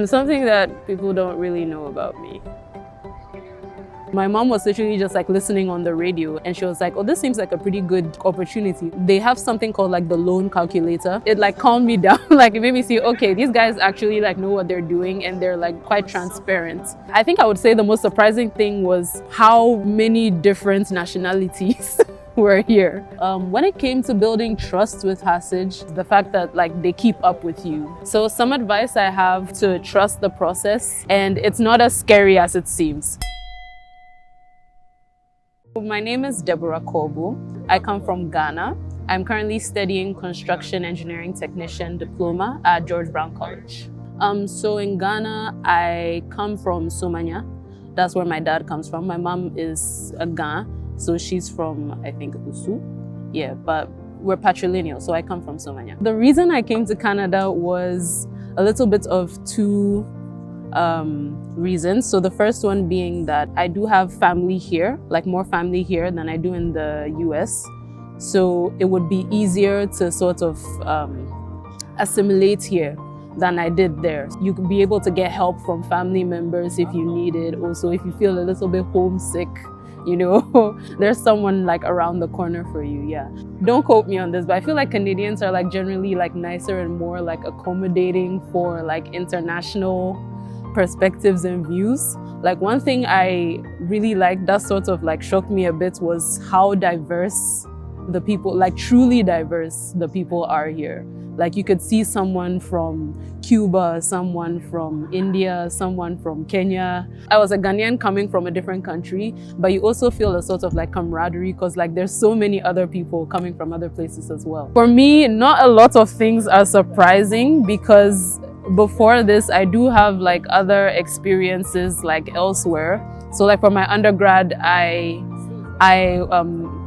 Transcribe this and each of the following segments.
Something that people don't really know about me. My mom was literally just like listening on the radio and she was like, oh, this seems like a pretty good opportunity. They have something called like the loan calculator. It like calmed me down. Like it made me see, okay, these guys actually like know what they're doing and they're like quite transparent. I think I would say the most surprising thing was how many different nationalities were here. When it came to building trust with Passage, the fact that like they keep up with you. So some advice I have to trust the process, and it's not as scary as it seems. My name is Deborah-Dede Nuerki Korboe. I come from Ghana. I'm currently studying construction engineering technician diploma at George Brown College. So in Ghana, I come from Somanya. That's where my dad comes from. My mom is a Ghana, so she's from, I think, Usu. Yeah, but we're patrilineal, so I come from Somanya. The reason I came to Canada was a little bit of two reasons. So the first one being that I do have family here, like more family here than I do in the US. So it would be easier to sort of assimilate here than I did there. You could be able to get help from family members if you need it. Also, if you feel a little bit homesick, you know, there's someone like around the corner for you, yeah. Don't quote me on this, but I feel like Canadians are like generally like nicer and more like accommodating for like international perspectives and views. Like one thing I really liked that sort of like shocked me a bit was how diverse the people, like truly diverse the people are here. Like you could see someone from Cuba, someone from India, someone from Kenya. I was a Ghanaian coming from a different country, but you also feel a sort of like camaraderie because like there's so many other people coming from other places as well. For me, not a lot of things are surprising because before this, I do have like other experiences like elsewhere. So like for my undergrad, I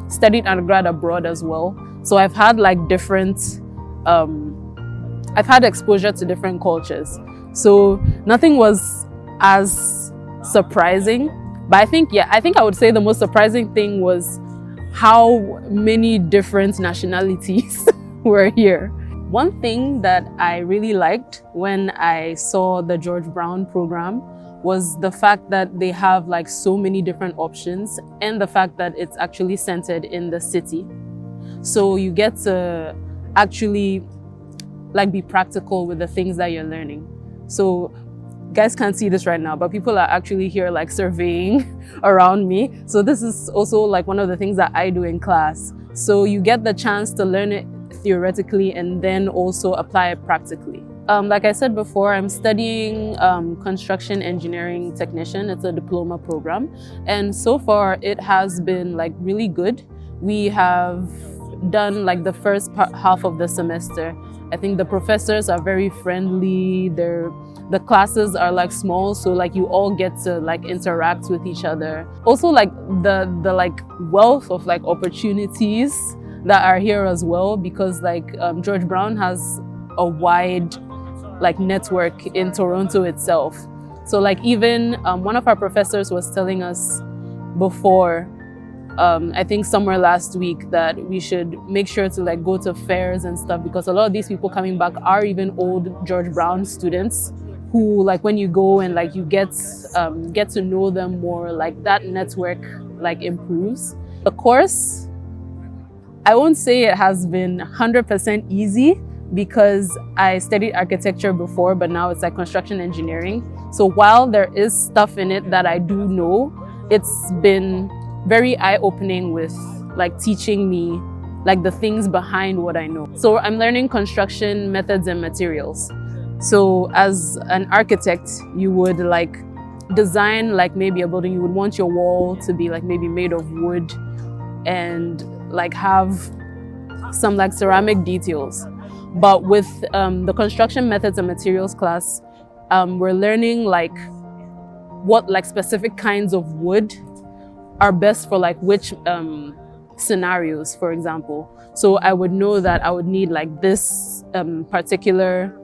studied undergrad abroad as well. So I've had like different, I've had exposure to different cultures. So nothing was as surprising. But I think I would say the most surprising thing was how many different nationalities were here. One thing that I really liked when I saw the George Brown program was the fact that they have like so many different options and the fact that it's actually centered in the city. So you get to actually like be practical with the things that you're learning. So guys can't see this right now, but people are actually here like surveying around me. So this is also like one of the things that I do in class. So you get the chance to learn it theoretically and then also apply it practically. Like I said before, I'm studying construction engineering technician. It's a diploma program. And so far it has been like really good. We have done like the first half of the semester. I think the professors are very friendly. The classes are like small, so like you all get to like interact with each other. Also like the like wealth of like opportunities that are here as well, because like George Brown has a wide like network in Toronto itself. So like even one of our professors was telling us before, I think somewhere last week, that we should make sure to like go to fairs and stuff, because a lot of these people coming back are even old George Brown students who like when you go and like you get to know them more, like that network like improves. The course, I won't say it has been 100% easy because I studied architecture before, but now it's like construction engineering. So while there is stuff in it that I do know, it's been very eye-opening with like teaching me like the things behind what I know. So I'm learning construction methods and materials. So as an architect, you would like design like maybe a building. You would want your wall to be like maybe made of wood and like have some like ceramic details. But with the construction methods and materials class, we're learning like what like specific kinds of wood are best for like which scenarios, for example. So I would know that I would need like this particular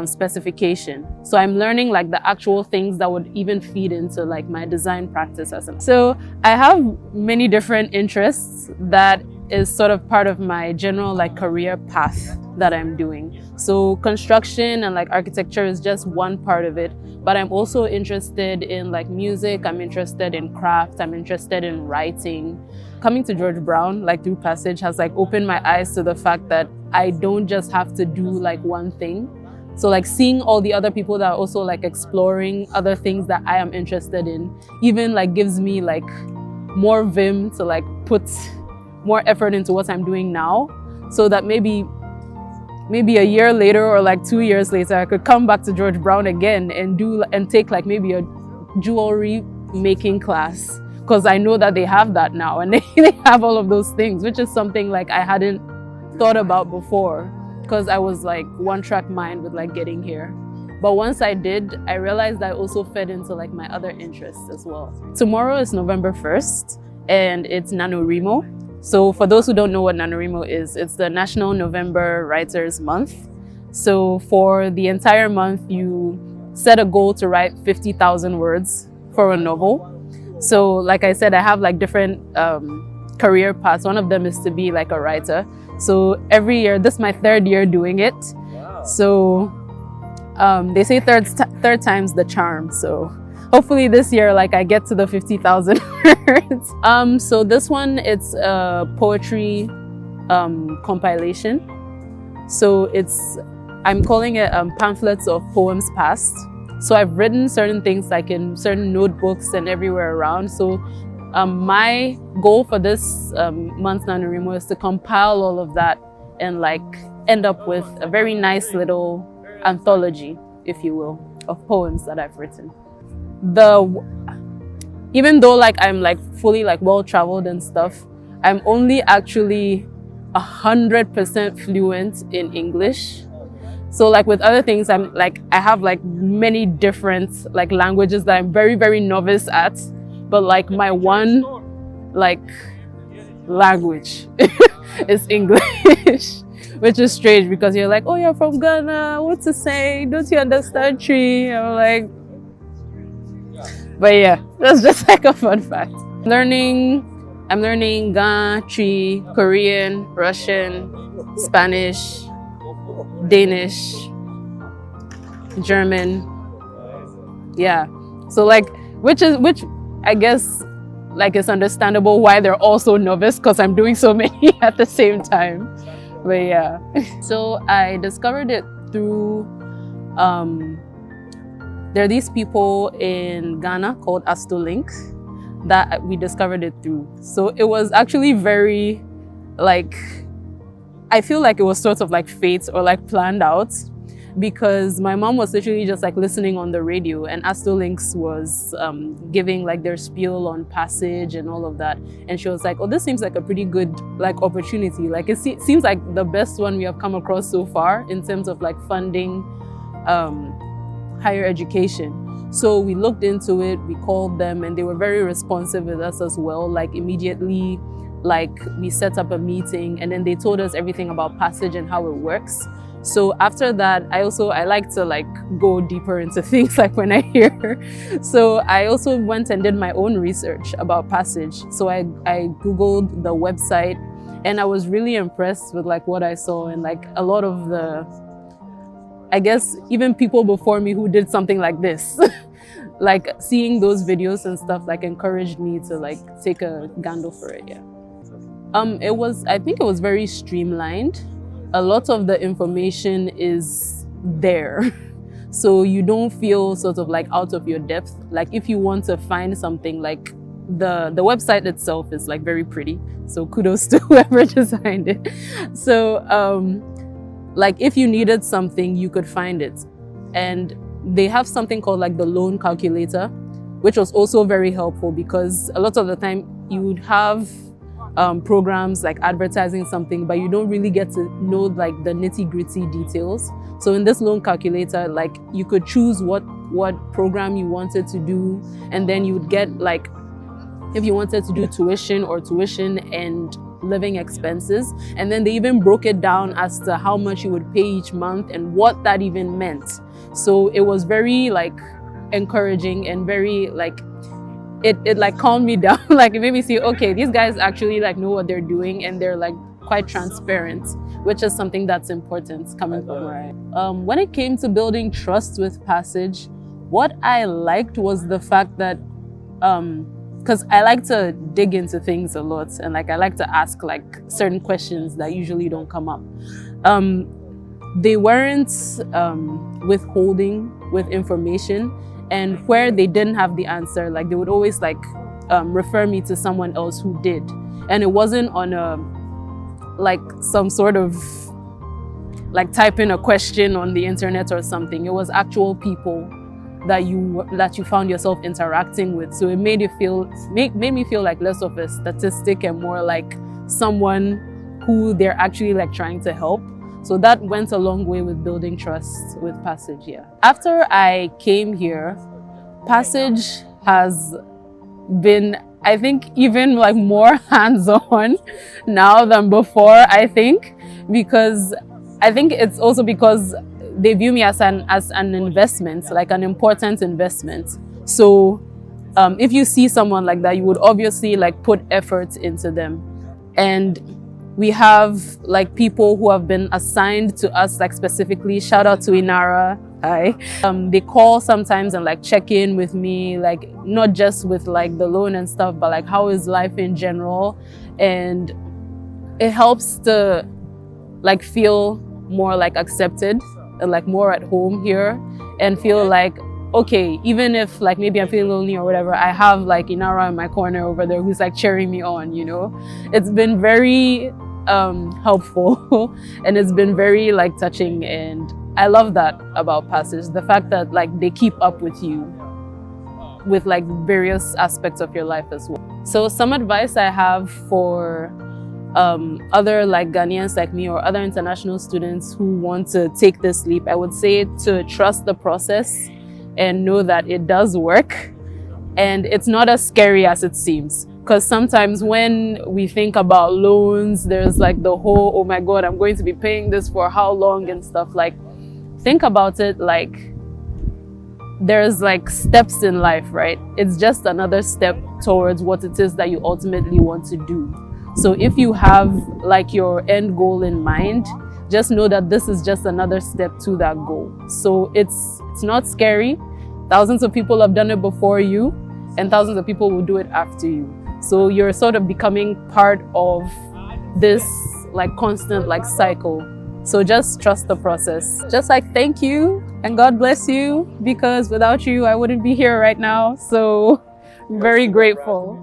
specification. So I'm learning like the actual things that would even feed into like my design practice as well. So I have many different interests that is sort of part of my general like career path that I'm doing. So construction and like architecture is just one part of it, but I'm also interested in like music, I'm interested in craft, I'm interested in writing. Coming to George Brown like through Passage has like opened my eyes to the fact that I don't just have to do like one thing. So like seeing all the other people that are also like exploring other things that I am interested in even like gives me like more vim to like put more effort into what I'm doing now, so that maybe a year later or like 2 years later I could come back to George Brown again and take like maybe a jewelry making class, because I know that they have that now and they have all of those things, which is something like I hadn't thought about before, because I was like one-track mind with like getting here. But once I did, I realized I also fed into like my other interests as well. Tomorrow is November 1st and it's NaNoWriMo. So for those who don't know what NaNoWriMo is, it's the National November Writers Month. So for the entire month, you set a goal to write 50,000 words for a novel. So like I said, I have like different career paths. One of them is to be like a writer. So every year, this is my 3rd year doing it. Wow. So they say third time's the charm. So hopefully this year, like I get to the 50,000 words. So this one, it's a poetry compilation. So I'm calling it pamphlets of poems past. So I've written certain things like in certain notebooks and everywhere around. So my goal for this month's NaNoWriMo is to compile all of that and like end up with a very nice little anthology, if you will, of poems that I've written. Even though like I'm like fully like well-traveled and stuff, I'm only actually 100% fluent in English. So like with other things, I have like many different like languages that I'm very, very novice at. But like my one like language is English, which is strange because you're like, oh, you're from Ghana, what to say? Don't you understand Tree? I'm like, but yeah, that's just like a fun fact. I'm learning Ga, Tree, Korean, Russian, Spanish, Danish, German. Yeah. So like, which I guess like it's understandable why they're all so novice, because I'm doing so many at the same time. But yeah. So I discovered it through, there are these people in Ghana called Astolink that we discovered it through. So it was actually very like, I feel like it was sort of like fate or like planned out, because my mom was literally just like listening on the radio and Astolinks was giving like their spiel on Passage and all of that. And she was like, oh, this seems like a pretty good like opportunity. Like it seems like the best one we have come across so far in terms of like funding higher education. So we looked into it, we called them and they were very responsive with us as well. Like immediately, like we set up a meeting and then they told us everything about Passage and how it works. So after that, I like to like go deeper into things like when I hear. So I also went and did my own research about Passage. So I Googled the website and I was really impressed with like what I saw, and like a lot of the, I guess even people before me who did something like this, like seeing those videos and stuff like encouraged me to like take a gamble for it, yeah. I think it was very streamlined. A lot of the information is there. So you don't feel sort of like out of your depth. Like if you want to find something, like the website itself is like very pretty. So kudos to whoever designed it. So like if you needed something, you could find it. And they have something called like the loan calculator, which was also very helpful because a lot of the time you would have programs like advertising something, but you don't really get to know like the nitty-gritty details. So in this loan calculator, like you could choose what program you wanted to do, and then you would get like, if you wanted to do tuition and living expenses, and then they even broke it down as to how much you would pay each month and what that even meant. So it was very like encouraging and very like, it like calmed me down. Like it made me see, okay, these guys actually like know what they're doing, and they're like quite transparent, which is something that's important coming from where I am. When it came to building trust with Passage, what I liked was the fact that because I like to dig into things a lot, and like I like to ask like certain questions that usually don't come up. They weren't withholding with information, and where they didn't have the answer, like they would always like refer me to someone else who did. And it wasn't on a like some sort of like type in a question on the internet or something. It was actual people that you found yourself interacting with. So it made me feel like less of a statistic and more like someone who they're actually like trying to help. So that went a long way with building trust with Passage, yeah. After I came here, Passage has been, I think, even like more hands-on now than before, I think, because I think it's also because they view me as an investment, like an important investment. So if you see someone like that, you would obviously like put effort into them. And we have like people who have been assigned to us, like specifically, shout out to Inara. Hi. They call sometimes and like check in with me, like not just with like the loan and stuff, but like how is life in general. And it helps to like feel more like accepted and like more at home here, and feel like, okay, even if like maybe I'm feeling lonely or whatever, I have like Inara in my corner over there who's like cheering me on, you know. It's been very helpful and it's been very like touching, and I love that about Passage, the fact that like they keep up with you with like various aspects of your life as well. So some advice I have for other like Ghanaians like me or other international students who want to take this leap, I would say to trust the process and know that it does work, and it's not as scary as it seems. Because sometimes when we think about loans, there's like the whole, oh my God, I'm going to be paying this for how long and stuff. Like, think about it like there's like steps in life, right? It's just another step towards what it is that you ultimately want to do. So if you have like your end goal in mind, just know that this is just another step to that goal. So it's not scary. Thousands of people have done it before you, and thousands of people will do it after you. So you're sort of becoming part of this like constant like cycle. So just trust the process. Just like thank you and God bless you, because without you, I wouldn't be here right now. So very grateful.